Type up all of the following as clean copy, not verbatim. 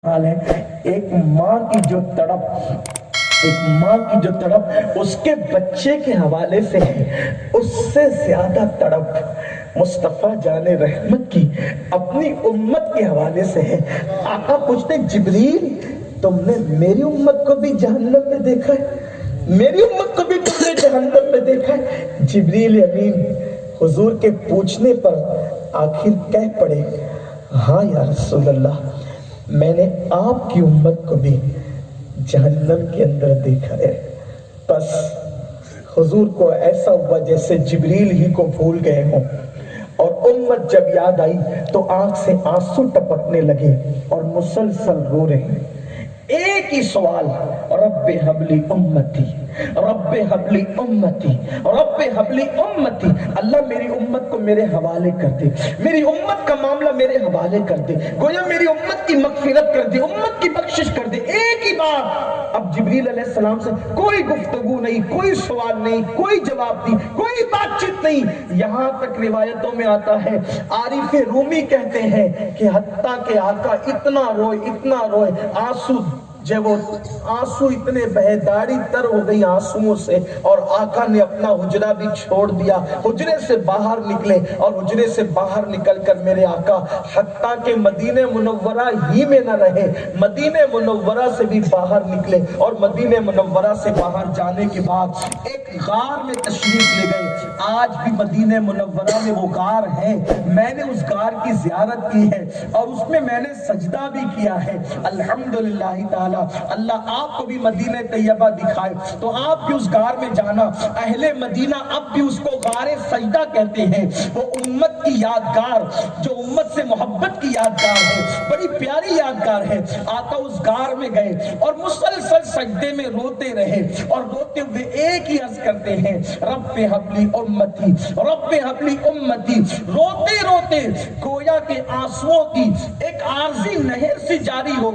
حال ہے. ایک ماں کی جو تڑپ اس کے بچے کے حوالے سے ہے، اس سے زیادہ تڑپ مصطفیٰ جان رحمت کی اپنی امت کے حوالے سے ہے. آقا پوچھتے جبریل تم نے میری امت کو بھی جہنم میں دیکھا ہے؟ میری امت کو بھی تم نے جہنم میں دیکھا ہے؟ جبریل امین حضور کے پوچھنے پر آخر کہہ پڑے ہاں یا رسول اللہ، میں نے آپ کی امت کو بھی جہنم کے اندر دیکھا ہے. بس حضور کو ایسا ہوا جیسے جبریل ہی کو بھول گئے ہوں، اور امت جب یاد آئی تو آنکھ سے آنسو ٹپکنے لگے اور مسلسل رو رہے ہیں. ایک ہی سوال، رب حبلی امتی، رب حبلی امتی، رب حبلی امتی. اللہ میری امت کو میرے حوالے کر دے، میری امت کا معاملہ میرے حوالے کر دے، گویا میری امت کی مغفرت کر دے، امت کی بخشش کر دے. ایک ہی بات. اب جبریل علیہ السلام سے کوئی گفتگو نہیں، کوئی سوال نہیں، کوئی جواب نہیں، کوئی بات چیت نہیں. یہاں تک روایتوں میں آتا ہے، عارف رومی کہتے ہیں کہ حتیٰ کہ آقا اتنا روئے آنسو اتنے بہے، داڑھی تر ہو گئی آنسوؤں سے، اور آقا نے اپنا حجرہ بھی چھوڑ دیا. حجرے سے باہر نکلے اور حجرے سے باہر نکل کر میرے آقا حتیٰ کہ مدینہ منورہ ہی میں نہ رہے، مدینہ منورہ سے بھی باہر نکلے، اور مدینہ منورہ سے باہر جانے کے بعد ایک غار میں تشریف لے گئے. آج بھی مدینہ منورہ میں وہ غار ہے. میں نے اس غار کی زیارت کی ہے اور اس میں میں نے سجدہ بھی کیا ہے. الحمدللہ تعالی اللہ آپ کو بھی مدینہ طیبہ دکھائے تو آپ بھی اس غار میں جانا. اہل مدینہ اب بھی اس کو غار سجدہ کہتے ہیں. وہ امت کی یادگار، جو امت سے محبت کی یادگار ہے، بڑی پیاری یادگار ہے. آقا اس غار میں گئے اور مسلسل سجدے میں روتے رہے، اور روتے ہوئے ایک ہی عرض کرتے ہیں رب حبلی امتی، رب حبلی امتی. روتے روتے گویا کہ آنسوؤں کی ایک عارضی نہر سی جاری ہو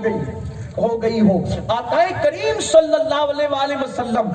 گئی ہو. آقا کریم صلی اللہ علیہ وآلہ وسلم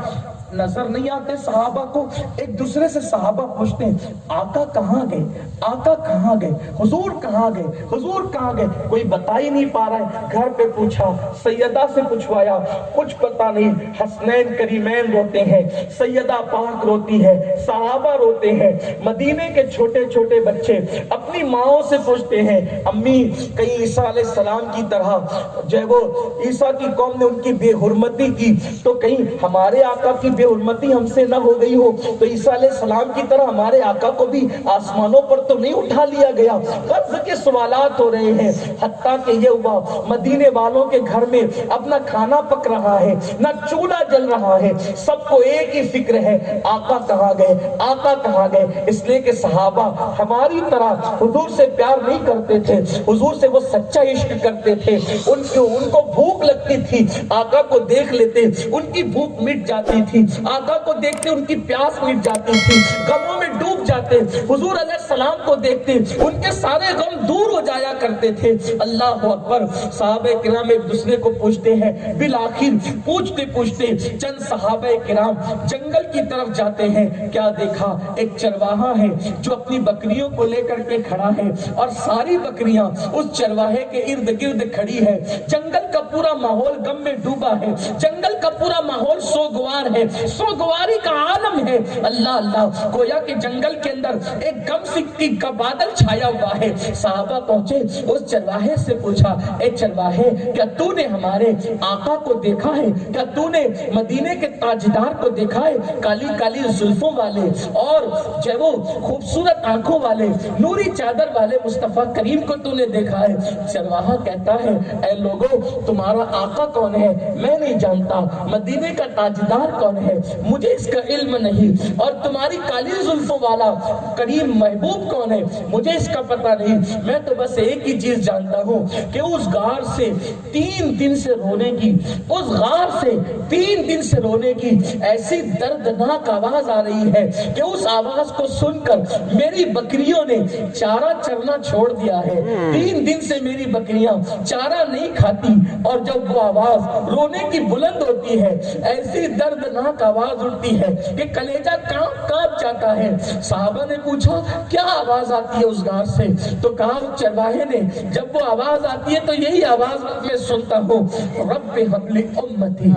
نظر نہیں آتے صحابہ کو. ایک دوسرے سے صحابہ پوچھتے ہیں آقا کہاں گئے، آقا کہاں گئے، حضور کہاں گئے، حضور کہاں گئے. کوئی بتا ہی نہیں پا رہا ہے. گھر پہ پوچھا، سیدہ سے پوچھوایا، کچھ پتا نہیں. حسنین کریمین روتے ہیں، سیدہ پاک روتی ہے، صحابہ روتے ہیں. مدینے کے چھوٹے چھوٹے بچے اپنی ماؤں سے پوچھتے ہیں امی کہیں عیسیٰ علیہ السلام کی طرح جو ہے وہ عیسیٰ کی قوم نے ان کی بے حرمتی کی تو کہیں ہمارے آقا کی بے حرمتی ہم سے نہ ہو گئی ہو، تو عیسیٰ علیہ السلام کی طرح ہمارے آقا کو بھی آسمانوں پر تو نہیں اٹھا لیا گیا. قرض کے سوالات ہو رہے ہیں. حتیٰ کہ یہ ہوا مدینے والوں کے گھر میں اپنا کھانا پک رہا ہے، نہ چولہا جل رہا ہے، سب کو ایک ہی فکر ہے آقا کہاں گئے، آقا کہاں گئے. اس لیے کہ صحابہ ہماری طرح حضور سے پیار نہیں کرتے تھے، حضور سے وہ سچا عشق کرتے تھے. ان کو بھوک لگتی تھی، آقا کو دیکھ لیتے ان کی بھوک مٹ جاتی تھی، آقا کو دیکھتے ان کی پیاس مٹ جاتی تھی، غموں میں ڈوب جاتے. حضور علیہ السلام کو دیکھتے ان کے سارے غم دور ہو جایا کرتے تھے. اللہ اکبر. صحابہ کرام ایک دوسرے کو پوچھتے ہیں. بالآخر پوچھتے پوچھتے چند صحابہ کرام جنگل کی طرف جاتے ہیں. کیا دیکھا، ایک چرواہا ہے جو اپنی بکریوں کو لے کر کے کھڑا ہے، اور ساری بکریاں اس چرواہے کے ارد گرد کھڑی ہے. جنگل کا پورا ماحول غم میں ڈوبا ہے، جنگل کا پورا ماحول سوگوار ہے، سوگواری کا عالم ہے. اللہ اللہ. گویا کہ جنگل کے اندر ایک غم سکتی کا بادل چھایا ہوا ہے. صحابہ پہنچے، اس چرواہے سے پوچھا اے چرواہے کیا تو نے ہمارے آقا کو دیکھا ہے، کیا تو نے مدینے کے تاجدار کو دیکھا ہے، کالی کالی زلفوں والے اور جو وہ خوبصورت آنکھوں والے، نوری چادر والے مصطفیٰ کریم کو تو نے دیکھا ہے. چرواہا کہتا ہے اے لوگو تمہارا آقا کون ہے میں نہیں جانتا، مدینے کا تاجدار کون ہے مجھے اس کا علم نہیں، اور تمہاری کالی زلفوں والا کریم محبوب کون ہے مجھے اس کا پتہ نہیں. میں تو بس ایک ہی چیز جانتا ہوں کہ اس غار سے 3 دن سے رونے کی، اس غار سے 3 دن سے رونے کی ایسی دردناک آواز آ رہی ہے کہ اس آواز کو سن کر میری بکریوں نے چارہ چرنا چھوڑ دیا ہے. 3 دن سے میری بکریاں چارہ نہیں کھاتی، اور جب وہ آواز رونے کی بلند ہوتی ہے ایسی دردناک تک آواز اٹھتی ہے کہ کلیجہ کانپ جاتا ہے۔ صحابہ نے پوچھا کیا آواز آتی ہے اس غار سے؟ تو کہا چرواہے نے جب وہ آواز آتی ہے تو یہی آواز میں سنتا ہوں، رب حبلی امتی،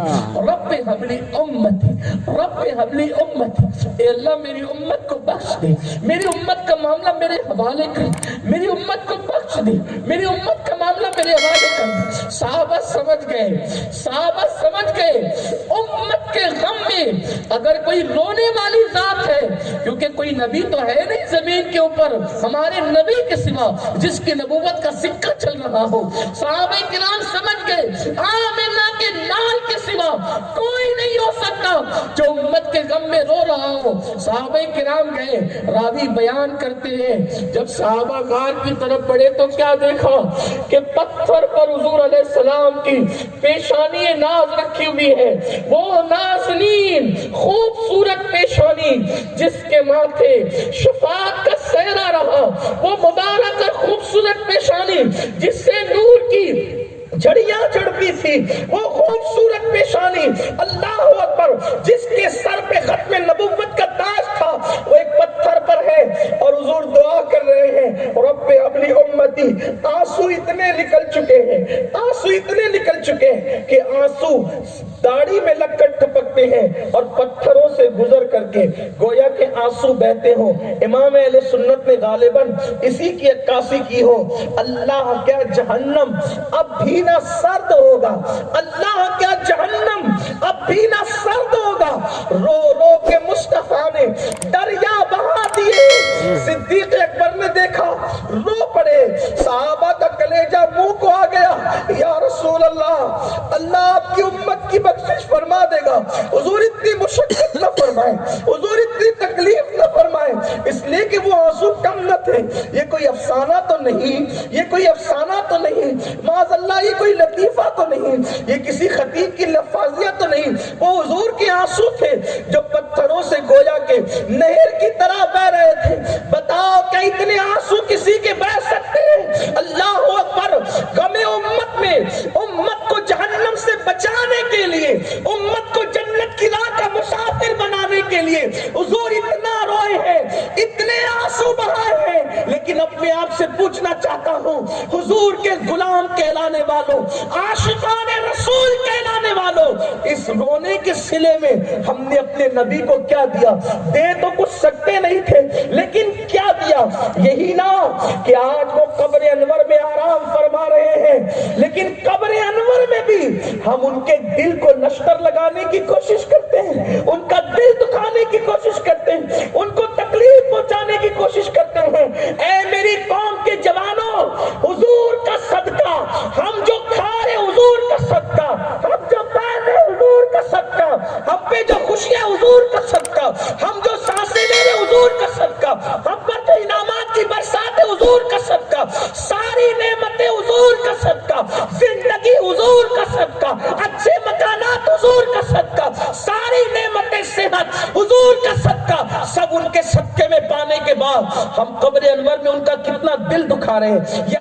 رب حبلی امتی، رب حبلی امتی، اے اللہ میری امت کو بخش دے، میری امت کا معاملہ میرے حوالے کر، میری امت کو بخش دے، میری امت کا معاملہ میرے حوالے کر۔ صحابہ سمجھ گئے، صحابہ سمجھ گئے امت کے غم میں اگر کوئی رونے والی ذات ہے، کیونکہ کوئی نبی تو ہے نہیں زمین کے اوپر ہمارے نبی کے سوا جس کی نبوت کا سکہ چل رہا ہو، صحابہ کرام سمجھ گئے آمنہ کے نال کے سوا کوئی نہیں ہو سکتا جو امت کے غم میں رو رہا ہو۔ صحابہ کرام گئے، راوی بیان کرتے ہیں جب صحابہ غار کی طرف بڑھے تو کیا دیکھا کہ پتھر پر حضور علیہ السلام کی پیشانی ناز رکھی ہوئی ہے، وہ نازنین خوبصورت پیشانی جس کے ماتھے شفاعت کا سہرا رہا، وہ مبارک اور خوبصورت پیشانی جس سے نور کی جھڑیاں چڑھتی تھی، وہ خوبصورت پیشانی اللہ اکبر جس کے سر پہ ختم نبوت کا تاج تھا، وہ ایک پتھر پر ہے اور حضور دعا کر رہے ہیں رب ابلی امتی۔ آنسو اتنے نکل چکے ہیں، آنسو اتنے نکل چکے ہیں کہ آنسو داڑھی میں لگ کر ٹپکتے ہیں اور پتھروں سے گزر کر کے گویا کہ آنسو بہتے ہوں۔ امام اہل سنت نے غالباً اسی کی عکاسی کی ہو، اللہ کیا جہنم اب بھی نہ سرد ہوگا، اللہ کیا جہنم اب بھی نہ سرد ہوگا، رو رو کے مصطفیٰ نے دریا بہا دیے۔ صدیق اکبر نے دیکھا رو پڑے، صحابہ کا کلیجہ منہ کو آ گیا، یا رسول اللہ، اللہ آپ کی امت کی بخشش فرما دے گا، حضور اتنی مشقت نہ فرمائیں، حضور اتنی تکلیف نہ فرمائیں، اس لیے کہ وہ آنسو کم نہ تھے۔ یہ کوئی افسانہ تو نہیں، یہ کوئی افسانہ تو نہیں، معاذ اللہ یہ کوئی لطیفہ تو نہیں، یہ کسی خطیب کی لفاظیہ تو نہیں، وہ حضور کے آنسو تھے جو پتھروں سے گویا کے نہر کی طرح بہ رہے تھے۔ بتاؤ کہ اتنے آنسو کسی کے بہ سکتے ہیں؟ اللہ اکبر! غم امت میں امت کو جہنم سے بچانے کے لیے، امت کو جنت کی راہ کا مسافر بنانے کے لیے حضور اتنا روئے ہیں، اتنے آنسو بہائے ہیں۔ لیکن اپنے آپ سے پوچھنا چاہتا ہوں، حضور کے غلام کہلانے والوں، عاشقان رسول کہلانے والوں، اس رونے کے صلے میں ہم نے اپنے نبی کو کیا دیا؟ دے تو کچھ سکتے نہیں تھے، لیکن کیا دیا؟ یہی نہ کہ آج وہ قبر انور میں آرام فرما رہے ہیں، لیکن قبر انور میں بھی ہم ان کے دل کو نشتر لگانے کی کوشش کرتے ہیں، ان کا دل دکھانے کی کوشش کرتے ہیں، ان کو تکلیف پہنچانے کی کوشش کرتے ہیں۔ اے میری قوم کے جوانوں، حضور کا صدقہ، ہم جو کھا رہے حضور کا صدقہ، ہم جو پہ رہے حضور کا صدقہ، ہم پہ جو خوشیاں حضور کا صدقہ، ہم جو سانسیں لے رہے حضور کا صدقہ، ہم پر جو انعامات کی برسات ہے حضور کا صدقہ، ساری نعمتیں حضور کا صدقہ، زندگی حضور کا صدقہ، اچھے مکانات حضور کا صدقہ، ساری نعمتیں صحت حضور کا صدقہ، سب ان کے صدقے میں پانے کے بعد ہم قبر انور میں ان کا کتنا دل دکھا رہے ہیں۔